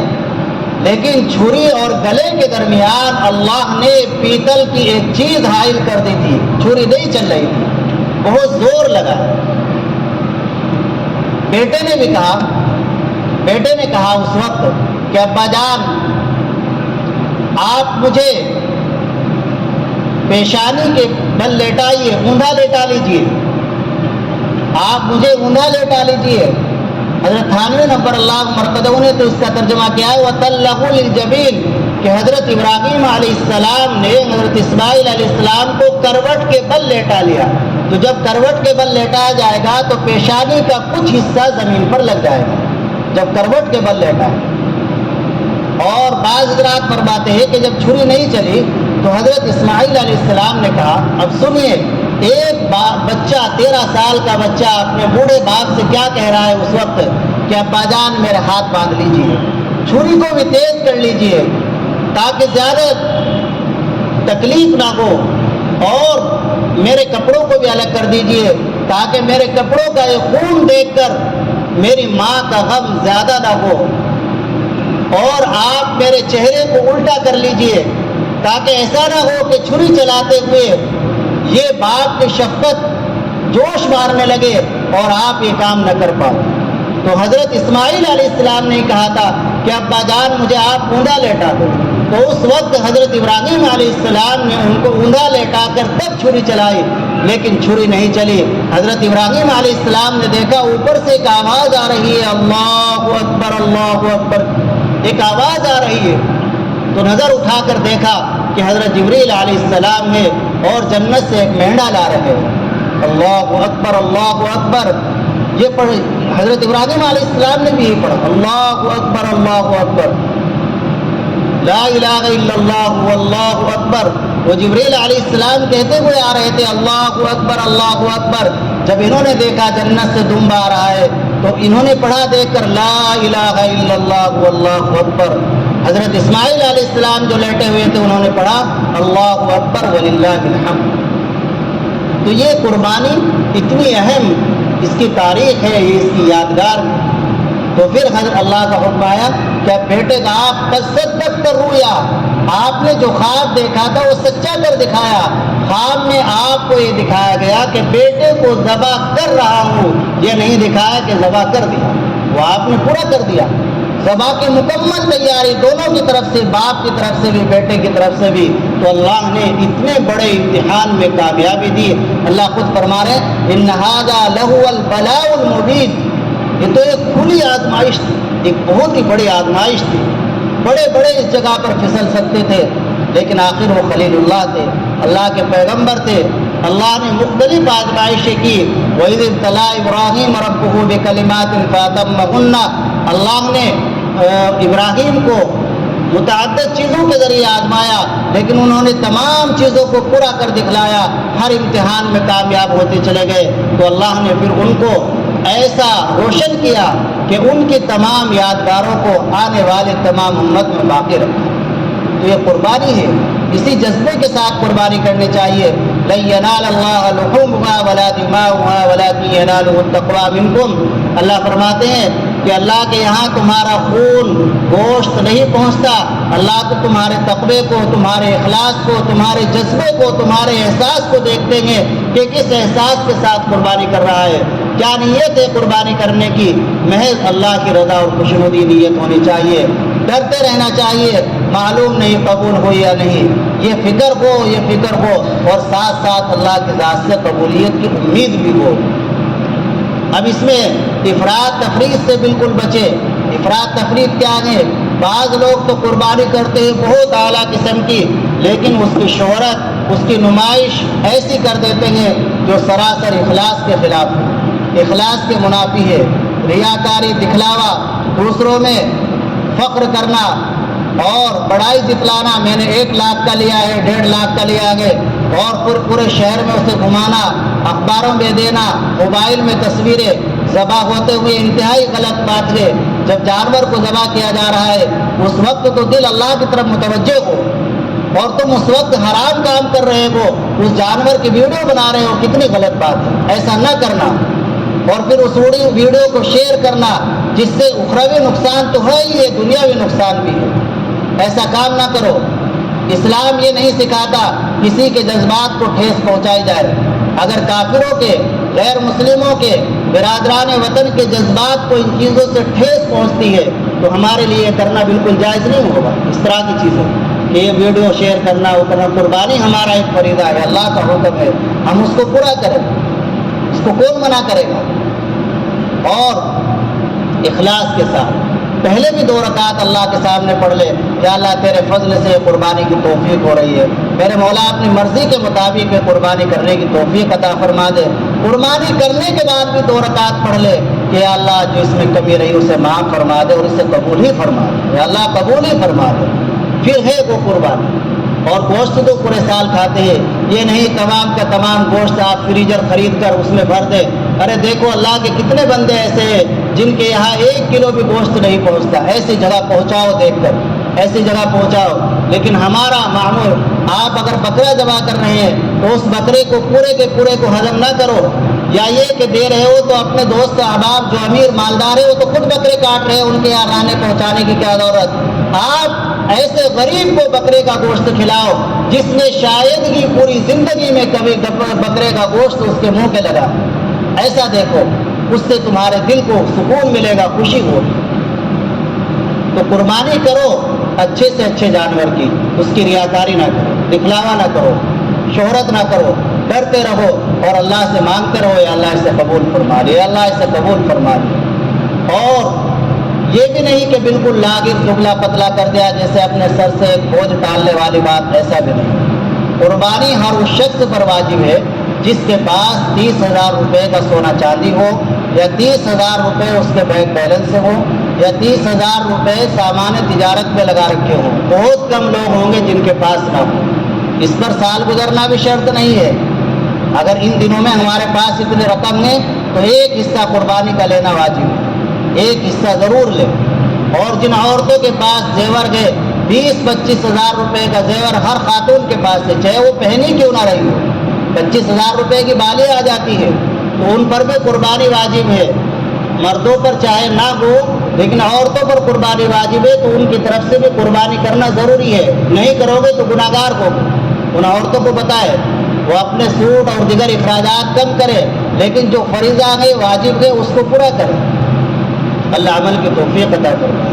لیکن چھری اور گلے کے درمیان اللہ نے پیتل کی ایک چیز حائل کر دی تھی, چھری نہیں چل رہی تھی, بہت زور لگا. بیٹے نے کہا اس وقت کہ ابا جان آپ مجھے پیشانی کے بل لیٹائیے, اوندا لیٹا لیجیے, آپ مجھے اوندا لیٹا لیجیے. حضرت تھانوی نمبر اللہ مرکزوں نے تو اس کا ترجمہ کیا ہے وَتَلَّهُ لِلْجَبِينِ, کہ حضرت ابراہیم علیہ السلام نے حضرت اسماعیل علیہ السلام کو کروٹ کے بل لیٹا لیا. تو جب کروٹ کے بل لیٹایا جائے گا تو پیشانی کا کچھ حصہ زمین پر لگ جائے گا جب کروٹ کے بل لیٹائے. اور بعض حضرات فرماتے ہیں کہ جب چھری نہیں چلی تو حضرت اسماعیل علیہ السلام نے کہا اب سنیے, ایک بچہ 13 سال کا بچہ اپنے بوڑھے باپ سے کیا کہہ رہا ہے اس وقت کہ ابا جان میرے ہاتھ باندھ لیجیے, چھری کو بھی تیز کر لیجیے تاکہ زیادہ تکلیف نہ ہو, اور میرے کپڑوں کو بھی الگ کر دیجیے تاکہ میرے کپڑوں کا یہ خون دیکھ کر میری ماں کا غم زیادہ نہ ہو, اور آپ میرے چہرے کو الٹا کر لیجئے تاکہ ایسا نہ ہو کہ چھری چلاتے ہوئے یہ باپ کی شفقت جوش مارنے لگے اور آپ یہ کام نہ کر پاؤ. تو حضرت اسماعیل علیہ السلام نے کہا تھا کہ ابا جان مجھے آپ اوندا لیٹا دو. تو اس وقت حضرت ابراہیم علیہ السلام نے ان کو اوندا لیٹا کر تب چھری چلائی, لیکن چھری نہیں چلی. حضرت ابراہیم علیہ السلام نے دیکھا اوپر سے ایک آواز آ رہی ہے, اللہ اکبر اللہ اکبر, ایک آواز آ رہی ہے. تو نظر اٹھا کر دیکھا کہ حضرت جبریل علیہ السلام ہے اور جنت سے ایک مہنڈا لا رہے ہیں. اللہ اکبر اللہ اکبر, یہ پڑھ حضرت ابراہیم علیہ السلام نے بھی یہ پڑھا اللہ اکبر اللہ اکبر, لا الہ الا اللہ واللہ اکبر. وہ جبریل علیہ السلام کہتے ہوئے آ رہے تھے اللہ اکبر اللہ اکبر. جب انہوں نے دیکھا جنت سے دمب آ رہا ہے تو انہوں نے پڑھا دیکھ کر لا الہ الا اللہ واللہ اکبر. حضرت اسماعیل علیہ السلام جو لیٹے ہوئے تھے انہوں نے پڑھا اللہ اکبر وللہ الحمد. تو یہ قربانی اتنی اہم اس کی تاریخ ہے, یہ اس کی یادگار. تو پھر حضرت اللہ کا حکم آیا کہ بیٹے کا آپ تصدق کر رویا, آپ نے جو خواب دیکھا تھا وہ سچا کر دکھایا. خواب میں آپ کو یہ دکھایا گیا کہ بیٹے کو ذبح کر رہا ہوں, یہ نہیں دکھایا کہ ذبح کر دیا, وہ آپ نے پورا کر دیا. ذبح کی مکمل تیاری دونوں کی طرف سے، باپ کی طرف سے بھی بیٹے کی طرف سے بھی، تو اللہ نے اتنے بڑے امتحان میں کامیابی دی۔ اللہ خود فرما رہے ہیں ان ھذا لہو البلاء المبین، یہ تو ایک کھلی آزمائش تھی، ایک بہت ہی بڑی آزمائش تھی۔ بڑے بڑے اس جگہ پر پھسل سکتے تھے، لیکن آخر وہ خلیل اللہ تھے، اللہ کے پیغمبر تھے۔ اللہ نے مختلف آزمائشیں کی۔ وَإِذِ ابْتَلَىٰ إِبْرَاهِيمَ رَبُّهُ بِكَلِمَاتٍ فَأَتَمَّهُنَّ، اللہ نے ابراہیم کو متعدد چیزوں کے ذریعے آزمایا، لیکن انہوں نے تمام چیزوں کو پورا کر دکھلایا، ہر امتحان میں کامیاب ہوتے چلے گئے۔ تو اللہ نے پھر ان کو ایسا روشن کیا کہ ان کی تمام یادگاروں کو آنے والے تمام امت میں باقی رکھا۔ تو یہ قربانی ہے، اسی جذبے کے ساتھ قربانی کرنی چاہیے۔ لَن يَنَالَ اللَّهَ لُحُومُهَا وَلَا دِمَاؤُهَا وَلَٰكِن يَنَالُهُ التَّقْوَىٰ مِنكُمْ، اللہ فرماتے ہیں کہ اللہ کے یہاں تمہارا خون گوشت نہیں پہنچتا، اللہ تو تمہارے تقوی کو، تمہارے اخلاص کو، تمہارے جذبے کو، تمہارے احساس کو دیکھتے ہیں کہ کس احساس کے ساتھ قربانی کر رہا ہے، کیا نیت ہے قربانی کرنے کی۔ محض اللہ کی رضا اور خوشنودی نیت ہونی چاہیے، ڈرتے رہنا چاہیے، معلوم نہیں قبول ہو یا نہیں، یہ فکر ہو اور ساتھ ساتھ اللہ کی ذات سے قبولیت کی امید بھی ہو۔ اب اس میں افراط تفریط سے بالکل بچے۔ افراط تفریط کیا ہے؟ بعض لوگ تو قربانی کرتے ہیں بہت اعلیٰ قسم کی، لیکن اس کی شہرت، اس کی نمائش ایسی کر دیتے ہیں جو سراسر اخلاص کے خلاف ہے، اخلاص کے منافی ہے۔ ریاکاری، دکھلاوا، دوسروں میں فخر کرنا اور بڑائی جتلانا، میں نے 1 لاکھ کا لیا ہے، 1.5 لاکھ کا لیا ہے، اور پھر پورے شہر میں اسے گھمانا، اخباروں میں دینا، موبائل میں تصویریں، ذبح ہوتے ہوئے انتہائی غلط بات ہے۔ جب جانور کو ذبح کیا جا رہا ہے اس وقت تو دل اللہ کی طرف متوجہ ہو، اور تم اس وقت حرام کام کر رہے ہو، اس جانور کی ویڈیو بنا رہے ہو، کتنی غلط بات ہے، ایسا نہ کرنا۔ اور پھر اس ویڈیو کو شیئر کرنا جس سے اخروی نقصان تو ہے ہی ہے، دنیاوی نقصان بھی ہے، ایسا کام نہ کرو۔ اسلام یہ نہیں سکھاتا کسی کے جذبات کو ٹھیس پہنچائی جائے۔ اگر کافروں کے، غیر مسلموں کے، برادران وطن کے جذبات کو ان چیزوں سے ٹھیس پہنچتی ہے تو ہمارے لیے کرنا بالکل جائز نہیں ہوگا اس طرح کی چیزیں، کہ یہ ویڈیو شیئر کرنا، وہ کرنا۔ قربانی ہمارا ایک فریضہ ہے، اللہ کا حکم ہے، ہم اس کو پورا کریں، اس کو کون منع کرے گا؟ اور اخلاص کے ساتھ پہلے بھی 2 رکعت اللہ کے سامنے پڑھ لے کہ اللہ تیرے فضل سے قربانی کی توفیق ہو رہی ہے، میرے مولا اپنی مرضی کے مطابق قربانی کرنے کی توفیق عطا فرما دے۔ قربانی کرنے کے بعد بھی 2 رکعت پڑھ لے کہ اللہ جو اس میں کمی رہی اسے معاف فرما دے اور اسے قبول ہی فرما دے، اللہ قبول ہی فرما دے، پھر ہے وہ قربانی۔ اور گوشت تو پورے سال کھاتے ہیں، یہ نہیں تمام کا تمام گوشت آپ فریجر خرید کر اس میں بھر دیں۔ ارے دیکھو اللہ کے کتنے بندے ایسے ہیں جن کے یہاں 1 کلو بھی گوشت نہیں پہنچتا، ایسی جگہ پہنچاؤ، دیکھ کر ایسی جگہ پہنچاؤ۔ لیکن ہمارا معمول، آپ اگر بکرا ذبح کر رہے ہیں تو اس بکرے کو پورے کے پورے کو ہضم نہ کرو، یا یہ کہ دے رہے ہو تو اپنے دوست احباب جو امیر مالدار ہے وہ تو خود بکرے کاٹ رہے ہیں، ان کے یہاں لانے پہنچانے کی کیا ضرورت؟ آپ ایسے غریب کو بکرے کا گوشت کھلاؤ جس نے شاید ہی پوری زندگی میں کبھی بکرے کا گوشت اس کے منہ پہ لگا، ایسا دیکھو، اس سے تمہارے دل کو سکون ملے گا، خوشی ہوگی۔ تو قربانی کرو اچھے سے اچھے جانور کی، اس کی ریاکاری نہ کرو، دکھلاوا نہ کرو، شہرت نہ کرو، ڈرتے رہو اور اللہ سے مانگتے رہو یا اللہ اسے قبول فرما دے، یا اللہ اسے قبول فرما دے۔ اور یہ بھی نہیں کہ بالکل لاغر دبلا پتلا کر دیا جیسے اپنے سر سے ایک بوجھ ٹالنے والی بات، ایسا بھی نہیں۔ قربانی ہر اس شخص پر واجب ہے جس کے پاس 30,000 روپے کا سونا چاندی ہو، یا 30,000 روپے اس کے بینک بیلنس سے ہو، یا 30,000 روپے سامان تجارت میں لگا رکھے ہوں۔ بہت کم لوگ ہوں گے جن کے پاس نہ ہو، اس پر سال گزرنا بھی شرط نہیں ہے۔ اگر ان دنوں میں ہمارے پاس اتنی رقم ہے تو ایک حصہ قربانی کا لینا واجب ہے، ایک حصہ ضرور لے۔ اور جن عورتوں کے پاس زیور گئے 20-25,000 روپے کا زیور ہر خاتون کے پاس ہے، چاہے وہ پہنی کیوں نہ رہی ہو، 25,000 روپے کی بالی آ جاتی ہے تو ان پر بھی قربانی واجب ہے۔ مردوں پر چاہے نہ ہو لیکن عورتوں پر قربانی واجب ہے، تو ان کی طرف سے بھی قربانی کرنا ضروری ہے۔ نہیں کرو گے تو گناہ گار ہو۔ ان عورتوں کو بتائے وہ اپنے سوٹ اور دیگر اخراجات کم کرے، لیکن جو فریضہ ہے، واجب ہے، اس کو پورا کرے۔ اللہ عمل کی توفیق عطا کرے۔